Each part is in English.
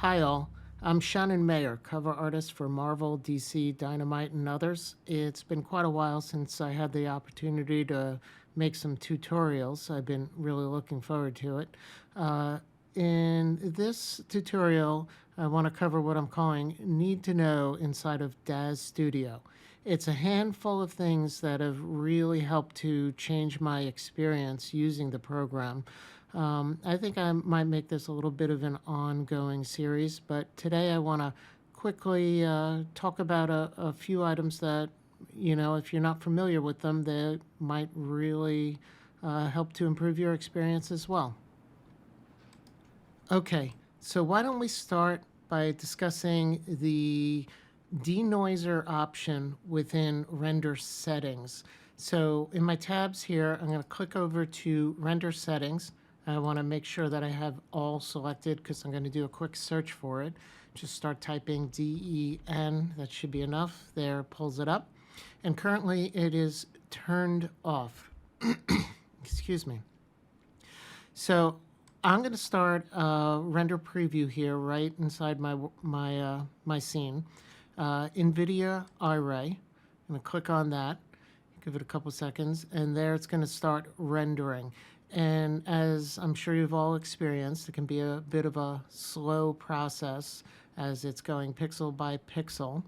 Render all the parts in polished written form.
Hi all, I'm Shannon Maer, cover artist for Marvel, DC, Dynamite, and others. It's been quite a while since I had the opportunity to make some tutorials. I've been really looking forward to it. In this tutorial, I want to cover what I'm calling Need to Know inside of Daz Studio. It's a handful of things that have really helped to change my experience using the program. I think I might make this a little bit of an ongoing series, but today I want to quickly talk about a few items that, if you're not familiar with them, they might really help to improve your experience as well. Okay, so why don't we start by discussing the denoiser option within render settings. So in my tabs here, I'm going to click over to render settings. I want to make sure that I have all selected because I'm going to do a quick search for it. Just start typing DEN. That should be enough. There, pulls it up. And currently it is turned off. Excuse me. So I'm going to start a render preview here right inside my scene. Nvidia Render. I'm going to click on that, give it a couple seconds, and there it's going to start rendering. And as I'm sure you've all experienced, it can be a bit of a slow process as it's going pixel by pixel.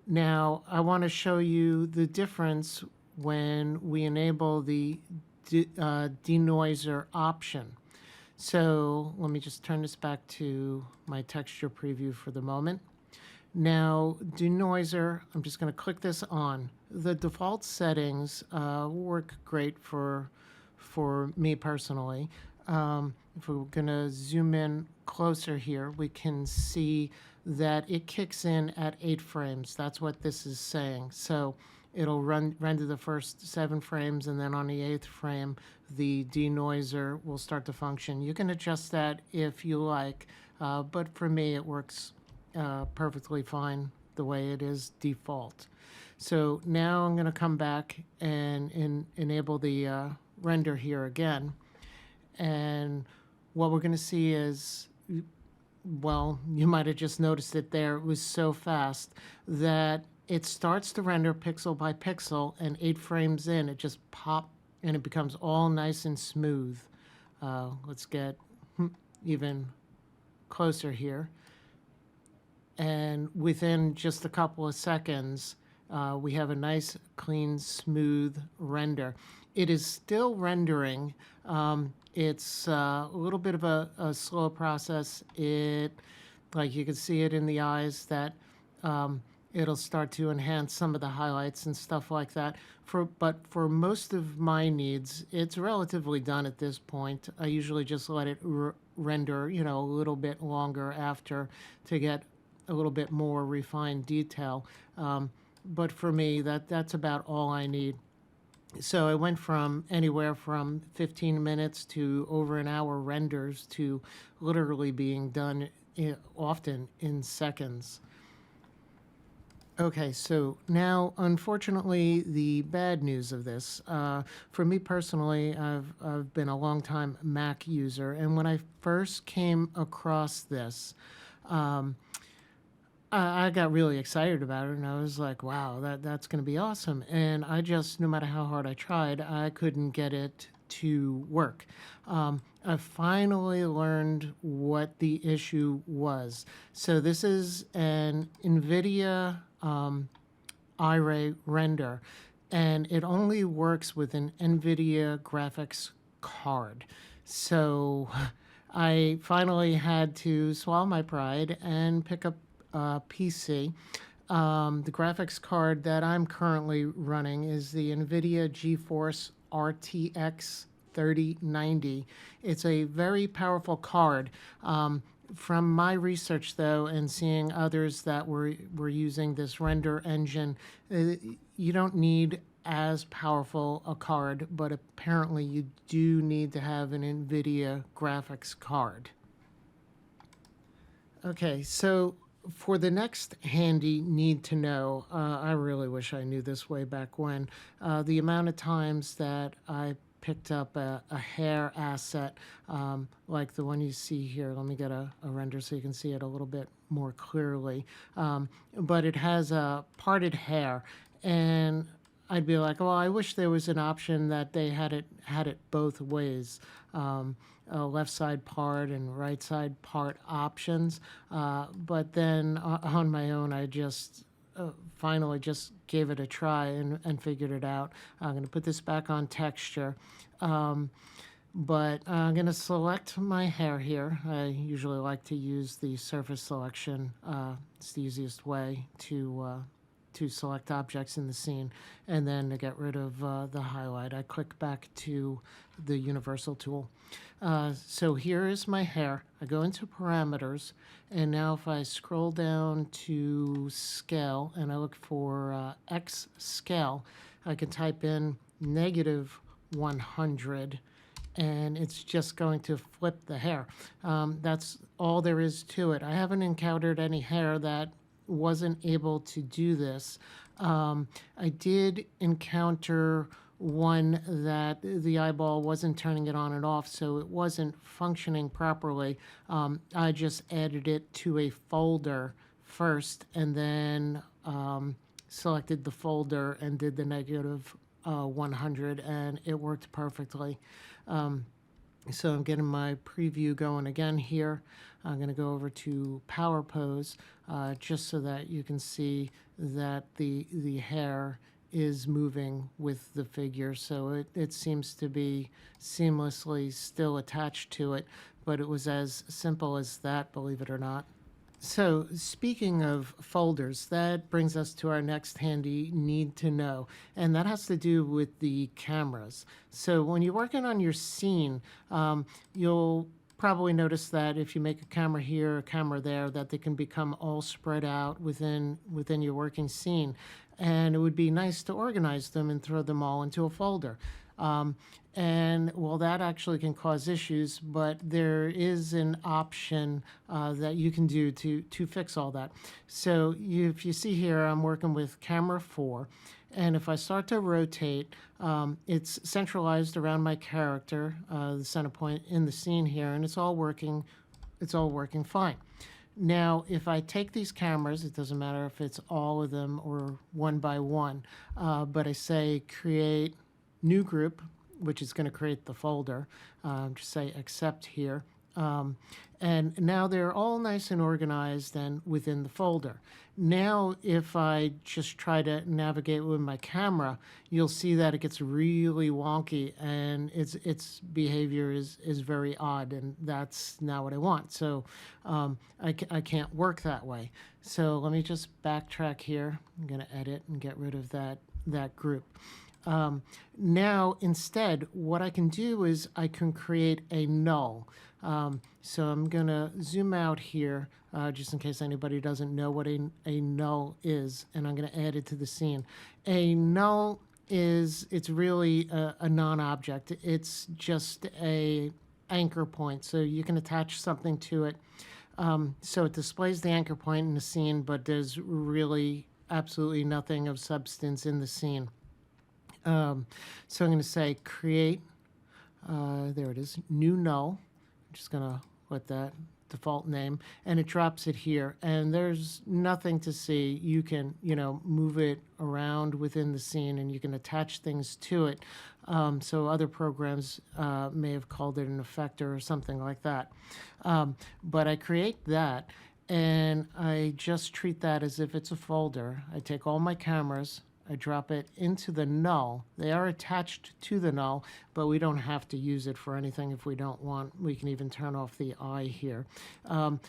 Now, I want to show you the difference when we enable the denoiser option. So let me just turn this back to my texture preview for the moment. Now, Denoiser, I'm just going to click this on. The default settings work great for me personally. If we're going to zoom in closer here, we can see that it kicks in at 8 frames. That's what this is saying. So it'll render the first 7 frames, and then on the 8th frame, the denoiser will start to function. You can adjust that if you like, but for me, it works perfectly fine the way it is default. So now I'm going to come back and enable the render here again. And what we're going to see is, well, you might have just noticed it there. It was so fast that it starts to render pixel by pixel, and 8 frames in, it just pops and it becomes all nice and smooth. Let's get even closer here. And within just a couple of seconds, we have a nice, clean, smooth render. It is still rendering. It's a little bit of a slow process. Like you can see it in the eyes that it'll start to enhance some of the highlights and stuff like that. But for most of my needs, it's relatively done at this point. I usually just let it render, a little bit longer after to get a little bit more refined detail. But for me, that's about all I need. So I went from anywhere from 15 minutes to over an hour renders to literally being done often in seconds. Okay, so now, unfortunately, the bad news of this. For me personally, I've been a long-time Mac user, and when I first came across this, I got really excited about it, and I was like, wow, that's going to be awesome. And I just, no matter how hard I tried, I couldn't get it to work. I finally learned what the issue was. So this is an Nvidia Render, and it only works with an Nvidia graphics card. So I finally had to swallow my pride and pick up PC. The graphics card that I'm currently running is the Nvidia GeForce RTX 3090. It's a very powerful card. From my research, though, and seeing others that were using this render engine, you don't need as powerful a card, but apparently you do need to have an Nvidia graphics card. Okay, so for the next handy need to know, I really wish I knew this way back when, the amount of times that I picked up a hair asset like the one you see here. Let me get a render so you can see it a little bit more clearly. But it has a parted hair, and I'd be like, well, I wish there was an option that they had it both ways. Left side part and right side part options. But then on my own, I just finally just gave it a try and figured it out. I'm going to put this back on texture. But I'm going to select my hair here. I usually like to use the surface selection. It's the easiest way to select objects in the scene. And then to get rid of the highlight, I click back to the universal tool. So here is my hair. I go into parameters, and now if I scroll down to scale and I look for X scale, I can type in -100, and it's just going to flip the hair. That's all there is to it. I haven't encountered any hair that wasn't able to do this. I did encounter one that the eyeball wasn't turning it on and off, so it wasn't functioning properly. I just added it to a folder first, and then selected the folder and did the -100, and it worked perfectly. So I'm getting my preview going again here. I'm going to go over to Power Pose just so that you can see that the hair is moving with the figure. So it seems to be seamlessly still attached to it, but it was as simple as that, believe it or not. So speaking of folders, that brings us to our next handy need to know, and that has to do with the cameras. So when you're working on your scene, you'll probably notice that if you make a camera here, a camera there, that they can become all spread out within your working scene. And it would be nice to organize them and throw them all into a folder. And well, that actually can cause issues, but there is an option that you can do to fix all that. So if you see here, I'm working with camera 4, and if I start to rotate, it's centralized around my character, the center point in the scene here, and it's all working fine. Now, if I take these cameras, it doesn't matter if it's all of them or one by one, but I say create new group, which is going to create the folder. Just say accept here. And now they're all nice and organized and within the folder. Now, if I just try to navigate with my camera, you'll see that it gets really wonky and its behavior is very odd, and that's not what I want. So I can't work that way. So let me just backtrack here. I'm going to edit and get rid of that group. Now, instead, what I can do is I can create a null. So I'm going to zoom out here, just in case anybody doesn't know what a null is, and I'm going to add it to the scene. A null it's really a non-object. It's just a anchor point, so you can attach something to it. So it displays the anchor point in the scene, but there's really absolutely nothing of substance in the scene. So I'm going to say create, there it is, new null. I'm just going to let that default name, and it drops it here. And there's nothing to see. You can, move it around within the scene, and you can attach things to it. So other programs may have called it an effector or something like that. But I create that, and I just treat that as if it's a folder. I take all my cameras, I drop it into the null. They are attached to the null, but we don't have to use it for anything if we don't want. We can even turn off the eye here. I'm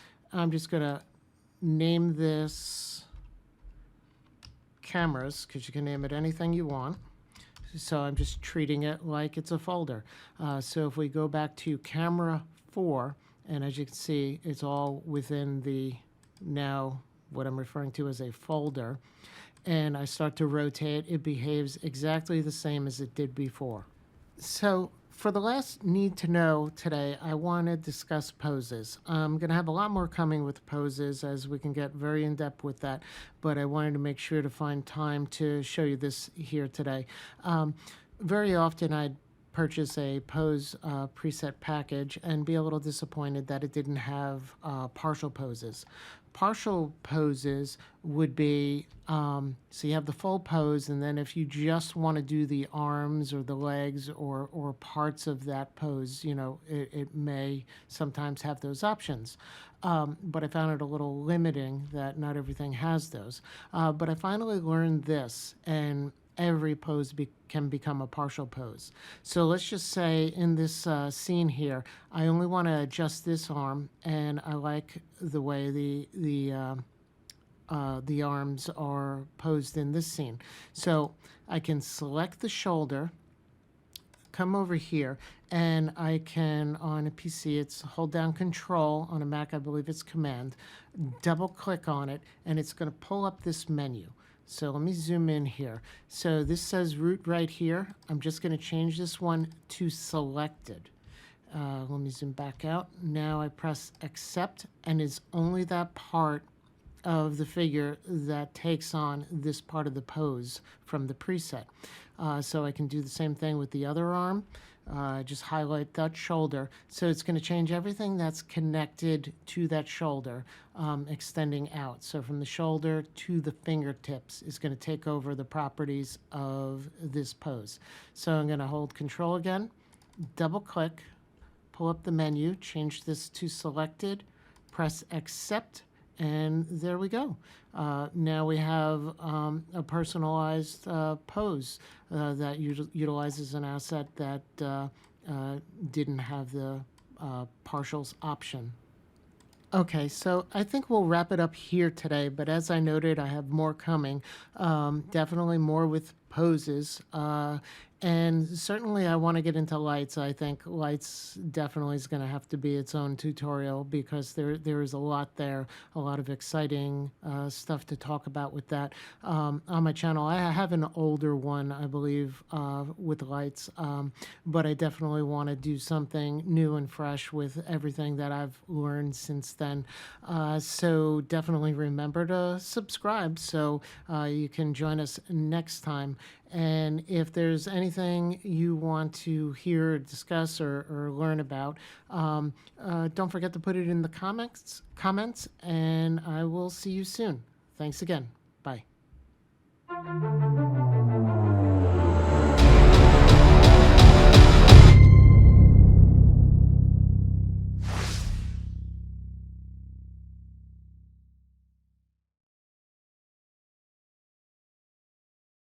just going to name this cameras, because you can name it anything you want. So I'm just treating it like it's a folder. So if we go back to camera 4, and as you can see, it's all within the now what I'm referring to as a folder, and I start to rotate, it behaves exactly the same as it did before. So for the last need to know today, I want to discuss poses. I'm going to have a lot more coming with poses as we can get very in depth with that, but I wanted to make sure to find time to show you this here today. Very often I'd purchase a pose preset package and be a little disappointed that it didn't have partial poses. Partial poses would be, so you have the full pose, and then if you just want to do the arms or the legs or parts of that pose, it may sometimes have those options. But I found it a little limiting that not everything has those. But I finally learned this, and every pose can become a partial pose. So let's just say in this scene here, I only want to adjust this arm, and I like the way the arms are posed in this scene. So I can select the shoulder, come over here, and I can, on a PC, it's hold down Control. On a Mac, I believe it's Command. Double click on it, and it's going to pull up this menu. So let me zoom in here. So this says root right here. I'm just going to change this one to selected. Let me zoom back out. Now I press accept, and it's only that part of the figure that takes on this part of the pose from the preset. So I can do the same thing with the other arm. Just highlight that shoulder. So it's going to change everything that's connected to that shoulder, extending out. So from the shoulder to the fingertips is going to take over the properties of this pose. So I'm going to hold Control again, double click, pull up the menu, change this to selected, press accept, and there we go. Now we have a personalized pose that utilizes an asset that didn't have the partials option. Okay, so I think we'll wrap it up here today, but as I noted, I have more coming, definitely more with poses. And certainly I want to get into lights. I think lights definitely is going to have to be its own tutorial because there is a lot there, a lot of exciting stuff to talk about with that. On my channel, I have an older one, I believe, with lights, but I definitely want to do something new and fresh with everything that I've learned since then. So definitely remember to subscribe so you can join us next time. And if there's anything you want to hear, discuss, or learn about, don't forget to put it in the comments, and I will see you soon. Thanks again.